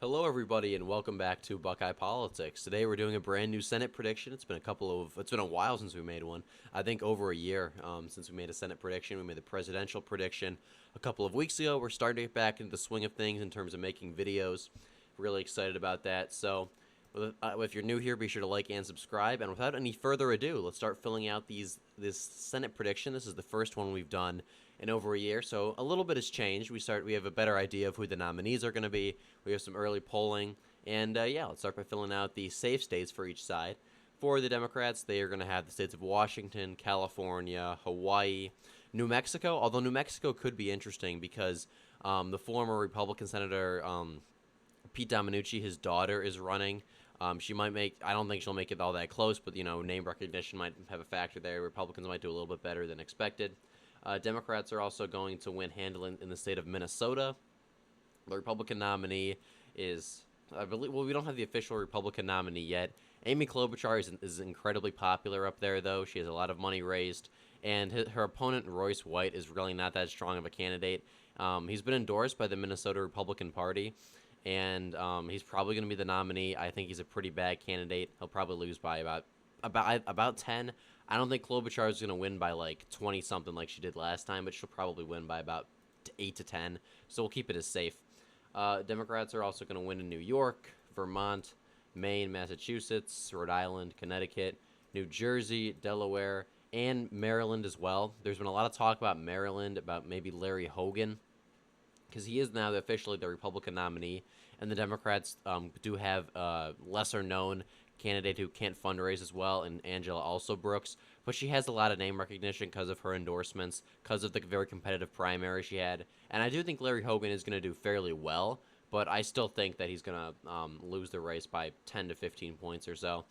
Hello, everybody, and welcome back to Buckeye Politics. Today, we're doing a brand new Senate prediction. It's been a while since we made one. I think over a year since we made a Senate prediction. We made the presidential prediction a couple of weeks ago. We're starting to get back into the swing of things in terms of making videos. Really excited about that. So, if you're new here, be sure to like and subscribe. And without any further ado, let's start filling out this Senate prediction. This is the first one we've done in over a year, so a little bit has changed. We have a better idea of who the nominees are going to be. We have some early polling, and yeah, let's start by filling out the safe states for each side. For the Democrats, they are going to have the states of Washington, California, Hawaii, New Mexico. Although New Mexico could be interesting because the former Republican Senator Pete Dominici, his daughter, is running. She might make. I don't think she'll make it all that close, but name recognition might have a factor there. Republicans might do a little bit better than expected. Democrats are also going to win handling in the state of Minnesota. The Republican nominee is, I believe, well, we don't have the official Republican nominee yet. Amy Klobuchar is incredibly popular up there, though. She has a lot of money raised, and her opponent, Royce White, is really not that strong of a candidate. He's been endorsed by the Minnesota Republican Party, and he's probably going to be the nominee. I think he's a pretty bad candidate. He'll probably lose by about 10. I don't think Klobuchar is going to win by like 20 something like she did last time, but she'll probably win by about 8 to 10. So we'll keep it as safe. Democrats are also going to win in New York, Vermont, Maine, Massachusetts, Rhode Island, Connecticut, New Jersey, Delaware, and Maryland as well. There's been a lot of talk about Maryland, about maybe Larry Hogan, because he is now officially the Republican nominee, and the Democrats do have a lesser-known candidate who can't fundraise as well, and Angela also Brooks, but she has a lot of name recognition because of her endorsements, because of the very competitive primary she had, and I do think Larry Hogan is going to do fairly well, but I still think that he's going to lose the race by 10 to 15 points or so.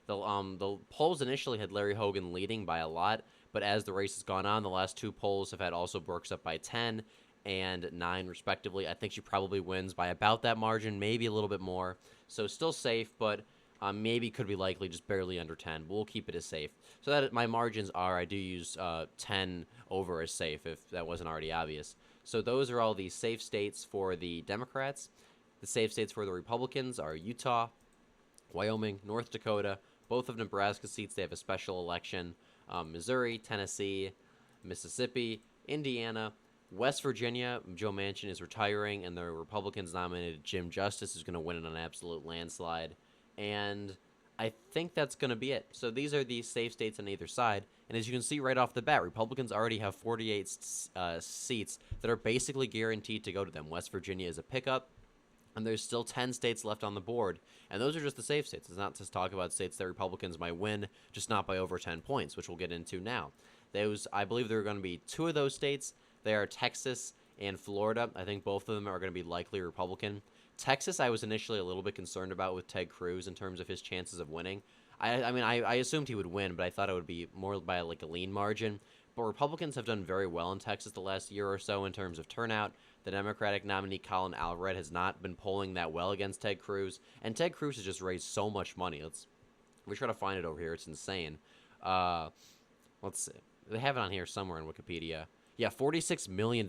The polls initially had Larry Hogan leading by a lot, but as the race has gone on, the last two polls have had also Brooks up by 10 and 9 respectively. I think she probably wins by about that margin, maybe a little bit more, so still safe, but maybe could be likely just barely under 10, but we'll keep it as safe. So that my margins are, I do use 10 over as safe, if that wasn't already obvious. So those are all the safe states for the Democrats. The safe states for the Republicans are Utah, Wyoming, North Dakota, both of Nebraska seats. They have a special election. Missouri, Tennessee, Mississippi, Indiana, West Virginia. Joe Manchin is retiring, and the Republicans nominated Jim Justice, who's going to win in an absolute landslide. And I think that's going to be it. So these are the safe states on either side. And as you can see right off the bat, Republicans already have 48 seats that are basically guaranteed to go to them. West Virginia is a pickup, and there's still 10 states left on the board. And those are just the safe states. It's not to talk about states that Republicans might win, just not by over 10 points, which we'll get into now. I believe there are going to be 2 of those states. They are Texas and Florida. I think both of them are going to be likely Republican. Texas, I was initially a little bit concerned about with Ted Cruz in terms of his chances of winning. I assumed he would win, but I thought it would be more by like a lean margin. But Republicans have done very well in Texas the last year or so in terms of turnout. The Democratic nominee Colin Alred has not been polling that well against Ted Cruz, and Ted Cruz has just raised so much money. We try to find it over here. It's insane. Let's see. They have it on here somewhere in Wikipedia. Yeah, $46 million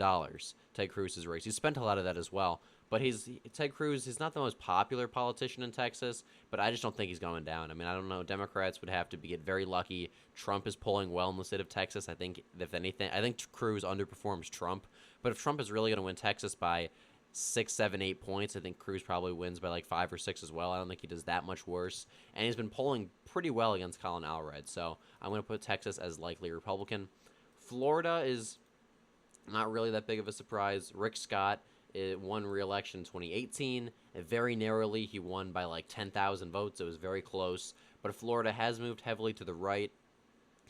Ted Cruz has raised. He's spent a lot of that as well. But Ted Cruz is not the most popular politician in Texas, but I just don't think he's going down. I mean, I don't know. Democrats would have to get very lucky. Trump is polling well in the state of Texas. I think, if anything, Cruz underperforms Trump. But if Trump is really going to win Texas by 6, 7, 8 points, I think Cruz probably wins by like 5 or 6 as well. I don't think he does that much worse. And he's been polling pretty well against Colin Alred. So I'm going to put Texas as likely Republican. Florida is not really that big of a surprise. Rick Scott won re-election in 2018. Very narrowly, he won by like 10,000 votes. It was very close. But Florida has moved heavily to the right,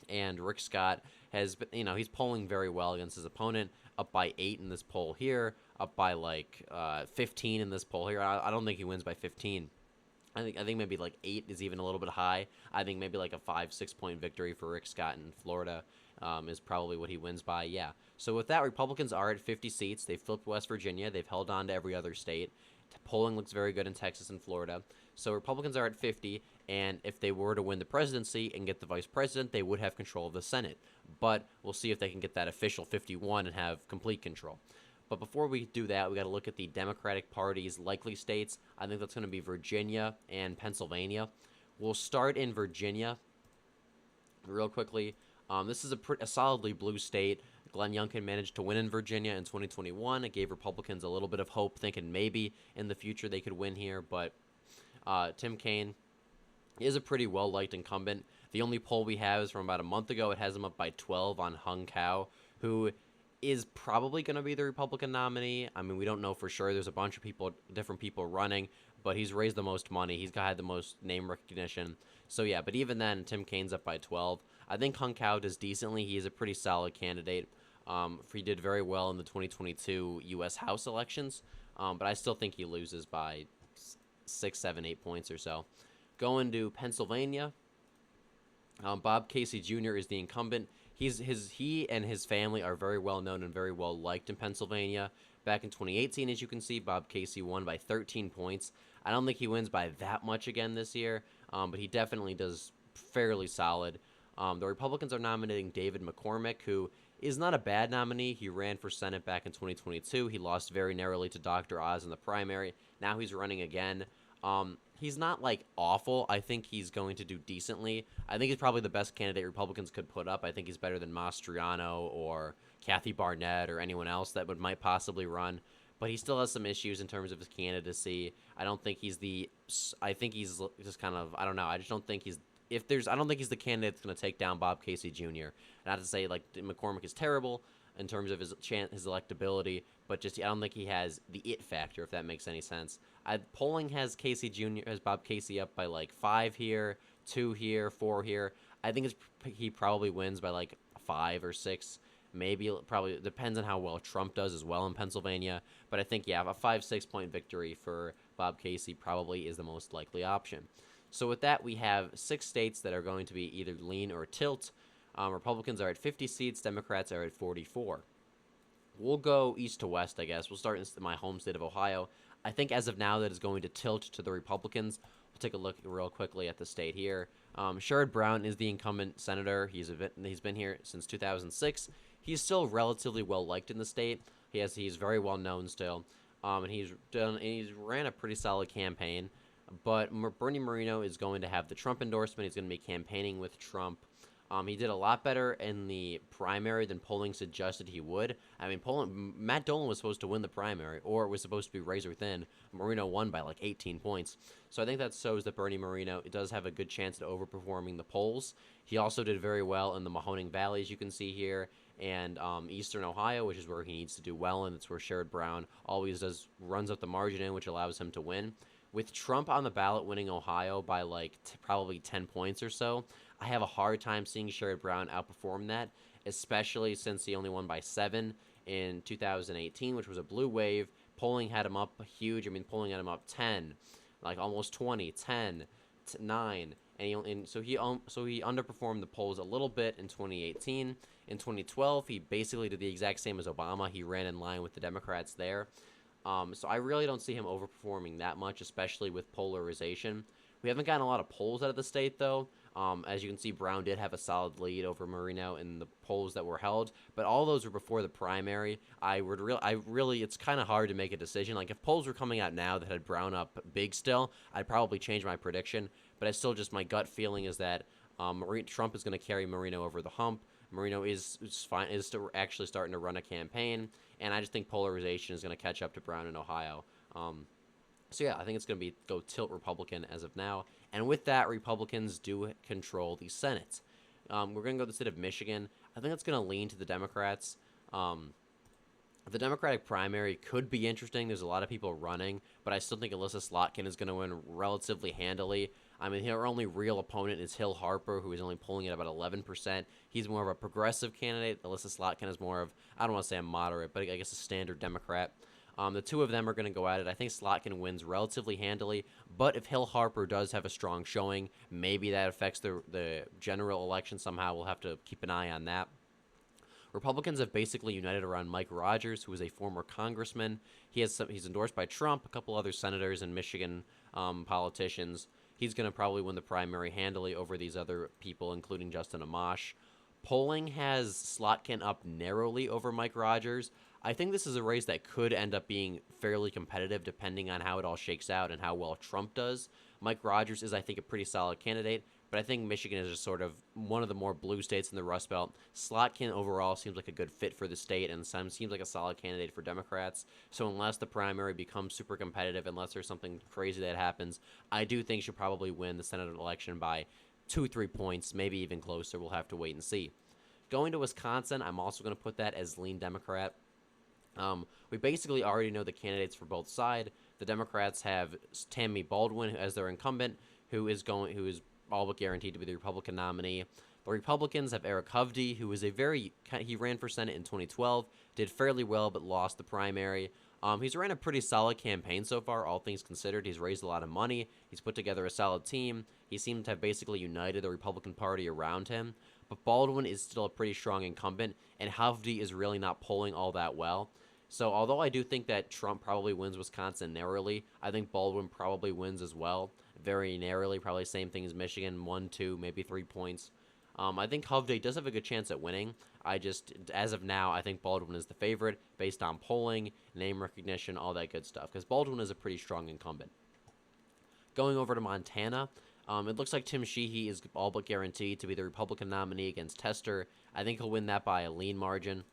and Rick Scott has been, he's polling very well against his opponent, up by 8 in this poll here, up by like 15 in this poll here. I don't think he wins by 15. I think maybe like 8 is even a little bit high. I think maybe like a 5-6 point victory for Rick Scott in Florida is probably what he wins by. Yeah. So with that, Republicans are at 50 seats. They flipped West Virginia. They've held on to every other state. Polling looks very good in Texas and Florida. So Republicans are at 50, and if they were to win the presidency and get the vice president, they would have control of the Senate. But we'll see if they can get that official 51 and have complete control. But before we do that, we got to look at the Democratic Party's likely states. I think that's going to be Virginia and Pennsylvania. We'll start in Virginia real quickly. This is a solidly blue state. Glenn Youngkin managed to win in Virginia in 2021. It gave Republicans a little bit of hope, thinking maybe in the future they could win here. But Tim Kaine is a pretty well-liked incumbent. The only poll we have is from about a month ago. It has him up by 12 on Hung Kao, who is probably going to be the Republican nominee. I mean, we don't know for sure. There's a bunch of people, different people running, but he's raised the most money. He's had the most name recognition. So yeah, but even then, Tim Kaine's up by 12. I think Hung Kao does decently. He's a pretty solid candidate. He did very well in the 2022 U.S. House elections, but I still think he loses by 6, 7, 8 points or so. Going to Pennsylvania, Bob Casey Jr. is the incumbent. He and his family are very well known and very well liked in Pennsylvania. Back in 2018, as you can see, Bob Casey won by 13 points. I don't think he wins by that much again this year, but he definitely does fairly solid. The Republicans are nominating David McCormick, who is not a bad nominee. He ran for Senate back in 2022. He lost very narrowly to Dr. Oz in the primary. Now he's running again. He's not, like, awful. I think he's going to do decently. I think he's probably the best candidate Republicans could put up. I think he's better than Mastriano or Kathy Barnett or anyone else that might possibly run. But he still has some issues in terms of his candidacy. I think he's just kind of, I don't know. I just don't think I don't think he's the candidate that's going to take down Bob Casey Jr. Not to say, like, McCormick is terrible in terms of his electability, but just I don't think he has the it factor, if that makes any sense. Polling has Bob Casey up by like 5 here, 2 here, 4 here. I think he probably wins by like 5 or 6. Maybe probably depends on how well Trump does as well in Pennsylvania. But I think, yeah, a 5-6 point victory for Bob Casey probably is the most likely option. So with that, we have 6 states that are going to be either lean or tilt. Republicans are at 50 seats. Democrats are at 44. We'll go east to west, I guess. We'll start in my home state of Ohio. I think as of now that is going to tilt to the Republicans. We'll take a look real quickly at the state here. Sherrod Brown is the incumbent senator. He's been here since 2006. He's still relatively well liked in the state. He's very well known still, and he's ran a pretty solid campaign. But Bernie Moreno is going to have the Trump endorsement. He's going to be campaigning with Trump. He did a lot better in the primary than polling suggested he would. I mean, Matt Dolan was supposed to win the primary, or it was supposed to be razor thin. Moreno won by like 18 points. So I think that shows that Bernie Moreno does have a good chance at overperforming the polls. He also did very well in the Mahoning Valley, as you can see here, and eastern Ohio, which is where he needs to do well, and it's where Sherrod Brown always runs up the margin in, which allows him to win. With Trump on the ballot winning Ohio by like probably 10 points or so, I have a hard time seeing Sherrod Brown outperform that, especially since he only won by 7 in 2018, which was a blue wave. Polling had him up huge. I mean, polling had him up 10, like almost 20, 10, 9. So he underperformed the polls a little bit in 2018. In 2012, he basically did the exact same as Obama. He ran in line with the Democrats there. So I really don't see him overperforming that much, especially with polarization. We haven't gotten a lot of polls out of the state, though. As you can see, Brown did have a solid lead over Moreno in the polls that were held, but all those were before the primary. It's kind of hard to make a decision. Like, if polls were coming out now that had Brown up big still, I'd probably change my prediction, but my gut feeling is that Trump is going to carry Moreno over the hump. Moreno is actually starting to run a campaign, and I just think polarization is going to catch up to Brown in Ohio. So yeah, I think it's going to go tilt Republican as of now. And with that, Republicans do control the Senate. We're going to go to the state of Michigan. I think it's going to lean to the Democrats. The Democratic primary could be interesting. There's a lot of people running, but I still think Alyssa Slotkin is going to win relatively handily. I mean, her only real opponent is Hill Harper, who is only polling at about 11%. He's more of a progressive candidate. Alyssa Slotkin is more of, I don't want to say a moderate, but I guess a standard Democrat. The two of them are going to go at it. I think Slotkin wins relatively handily, but if Hill Harper does have a strong showing, maybe that affects the general election somehow. We'll have to keep an eye on that. Republicans have basically united around Mike Rogers, who is a former congressman. He's endorsed by Trump, a couple other senators and Michigan politicians. He's going to probably win the primary handily over these other people, including Justin Amash. Polling has Slotkin up narrowly over Mike Rogers. I think this is a race that could end up being fairly competitive depending on how it all shakes out and how well Trump does. Mike Rogers is, I think, a pretty solid candidate, but I think Michigan is just sort of one of the more blue states in the Rust Belt. Slotkin overall seems like a good fit for the state and seems like a solid candidate for Democrats. So unless the primary becomes super competitive, unless there's something crazy that happens, I do think she'll probably win the Senate election by 2, 3 points, maybe even closer. We'll have to wait and see. Going to Wisconsin, I'm also going to put that as lean Democrat. We basically already know the candidates for both sides. The Democrats have Tammy Baldwin as their incumbent, who is all but guaranteed to be the Republican nominee. The Republicans have Eric Hovde, who is he ran for Senate in 2012, did fairly well but lost the primary. He's ran a pretty solid campaign so far, all things considered. He's raised a lot of money. He's put together a solid team. He seems to have basically united the Republican Party around him. But Baldwin is still a pretty strong incumbent, and Hovde is really not polling all that well. So although I do think that Trump probably wins Wisconsin narrowly, I think Baldwin probably wins as well, very narrowly, probably same thing as Michigan, 1, 2, maybe 3 points. I think Hovde does have a good chance at winning. As of now, I think Baldwin is the favorite based on polling, name recognition, all that good stuff, because Baldwin is a pretty strong incumbent. Going over to Montana, it looks like Tim Sheehy is all but guaranteed to be the Republican nominee against Tester. I think he'll win that by a lean margin.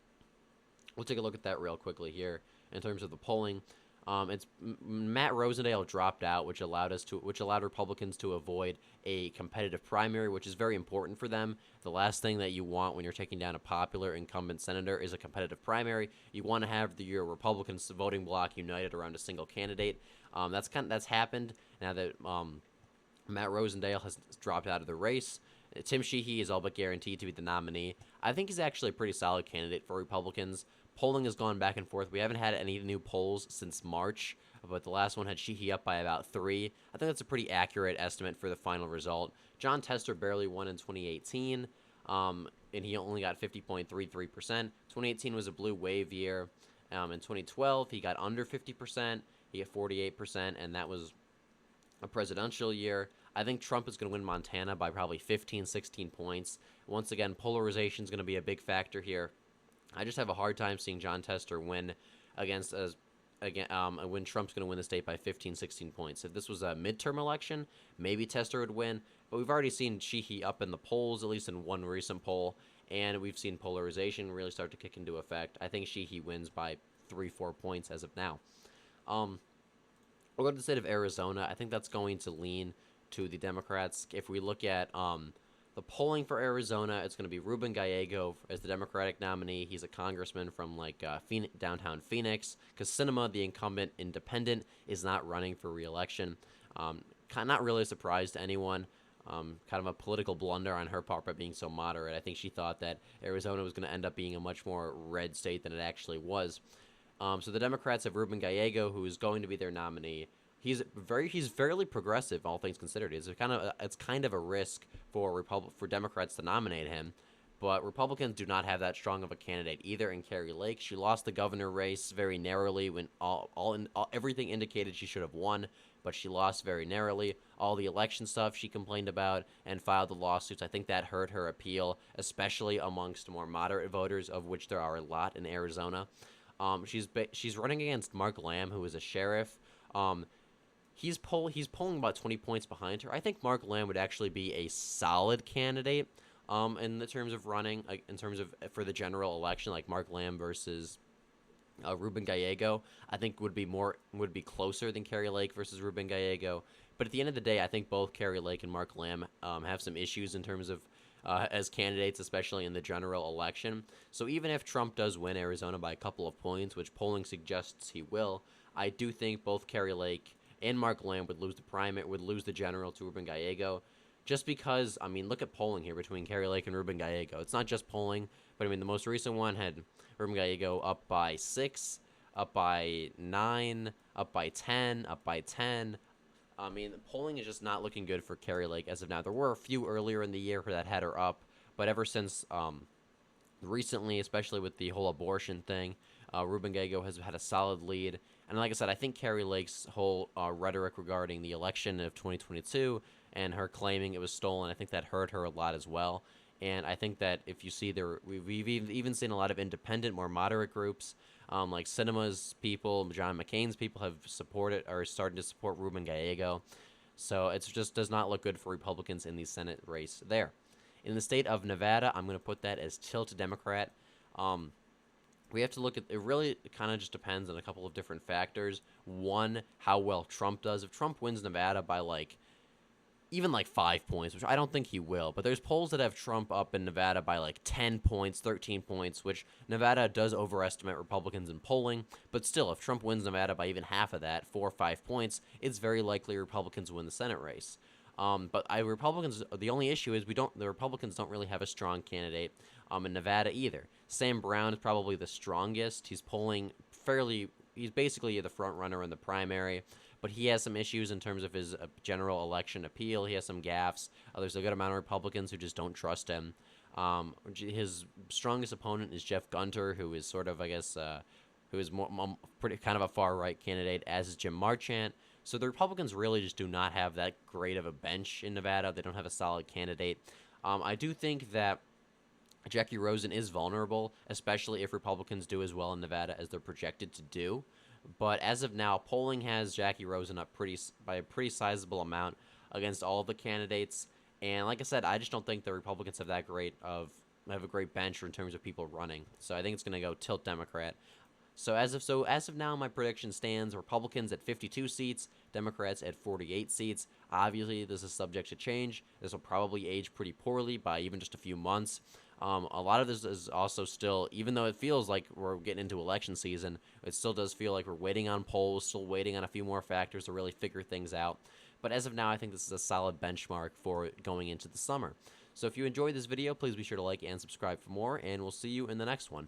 We'll take a look at that real quickly here in terms of the polling. Matt Rosendale dropped out, which allowed Republicans to avoid a competitive primary, which is very important for them. The last thing that you want when you're taking down a popular incumbent senator is a competitive primary. You want to have your Republicans voting bloc united around a single candidate. That's happened now that Matt Rosendale has dropped out of the race. Tim Sheehy is all but guaranteed to be the nominee. I think he's actually a pretty solid candidate for Republicans. Polling has gone back and forth. We haven't had any new polls since March, but the last one had Sheehy up by about 3. I think that's a pretty accurate estimate for the final result. John Tester barely won in 2018, and he only got 50.33%. 2018 was a blue wave year. In 2012, he got under 50%. He got 48%, and that was a presidential year. I think Trump is going to win Montana by probably 15, 16 points. Once again, polarization is going to be a big factor here. I just have a hard time seeing John Tester win when Trump's going to win the state by 15, 16 points. If this was a midterm election, maybe Tester would win, but we've already seen Sheehy up in the polls, at least in one recent poll, and we've seen polarization really start to kick into effect. I think Sheehy wins by 3, 4 points as of now. We'll go to the state of Arizona. I think that's going to lean to the Democrats. If we look at the polling for Arizona, it's going to be Ruben Gallego as the Democratic nominee. He's a congressman from downtown Phoenix. Because Sinema, the incumbent independent, is not running for re-election. Not really a surprise to anyone. Kind of a political blunder on her part by being so moderate. I think she thought that Arizona was going to end up being a much more red state than it actually was. So the Democrats have Ruben Gallego, who is going to be their nominee. He's fairly progressive, all things considered. It's kind of a risk for Democrats to nominate him, but Republicans do not have that strong of a candidate either in Carrie Lake. She lost the governor race very narrowly when everything indicated she should have won, but she lost very narrowly. All the election stuff she complained about and filed the lawsuits, I think that hurt her appeal, especially amongst more moderate voters, of which there are a lot in Arizona. She's running against Mark Lamb, who is a sheriff. He's polling about 20 points behind her. I think Mark Lamb would actually be a solid candidate in the terms of running, for the general election, like Mark Lamb versus Ruben Gallego. I think would be closer than Carrie Lake versus Ruben Gallego. But at the end of the day, I think both Carrie Lake and Mark Lamb have some issues in terms of as candidates, especially in the general election. So even if Trump does win Arizona by a couple of points, which polling suggests he will, I do think both Carrie Lake and Mark Lamb would lose the general to Ruben Gallego, just because, look at polling here between Carrie Lake and Ruben Gallego. It's not just polling, but the most recent one had Ruben Gallego up by 6, up by 9, up by 10, up by 10. Polling is just not looking good for Carrie Lake as of now. There were a few earlier in the year that had her up, but ever since recently, especially with the whole abortion thing, Ruben Gallego has had a solid lead. And like I said, I think Carrie Lake's whole rhetoric regarding the election of 2022 and her claiming it was stolen, I think that hurt her a lot as well. And I think that if you see we've even seen a lot of independent, more moderate groups Like Sinema's people, John McCain's people have supported or starting to support Ruben Gallego. So it just does not look good for Republicans in the Senate race there. In the state of Nevada, I'm going to put that as tilt Democrat. Um, we have to look at it. Really, kind of just depends on a couple of different factors. One, how well Trump does. If Trump wins Nevada by like even like 5 points, which I don't think he will, but there's polls that have Trump up in Nevada by like 10 points, 13 points, which Nevada does overestimate Republicans in polling. But still, if Trump wins Nevada by even half of that, 4 or 5 points, it's very likely Republicans win the Senate race. But Republicans, the only issue is the Republicans don't really have a strong candidate in Nevada either. Sam Brown is probably the strongest. He's polling he's basically the front runner in the primary, but he has some issues in terms of his general election appeal. He has some gaffes. There's a good amount of Republicans who just don't trust him. His strongest opponent is Jeff Gunter, who is sort of, I guess, who is pretty kind of a far right candidate, as is Jim Marchant. So the Republicans really just do not have that great of a bench in Nevada. They don't have a solid candidate. I do think that Jackie Rosen is vulnerable, especially if Republicans do as well in Nevada as they're projected to do. But as of now, polling has Jackie Rosen up by a pretty sizable amount against all of the candidates. And like I said, I just don't think the Republicans have a great bench in terms of people running. So I think it's going to go tilt Democrat. So as of now, my prediction stands: Republicans at 52 seats, Democrats at 48 seats. Obviously, this is subject to change. This will probably age pretty poorly by even just a few months. A lot of this is also still, even though it feels like we're getting into election season, it still does feel like we're waiting on polls, still waiting on a few more factors to really figure things out. But as of now, I think this is a solid benchmark for going into the summer. So if you enjoyed this video, please be sure to like and subscribe for more, and we'll see you in the next one.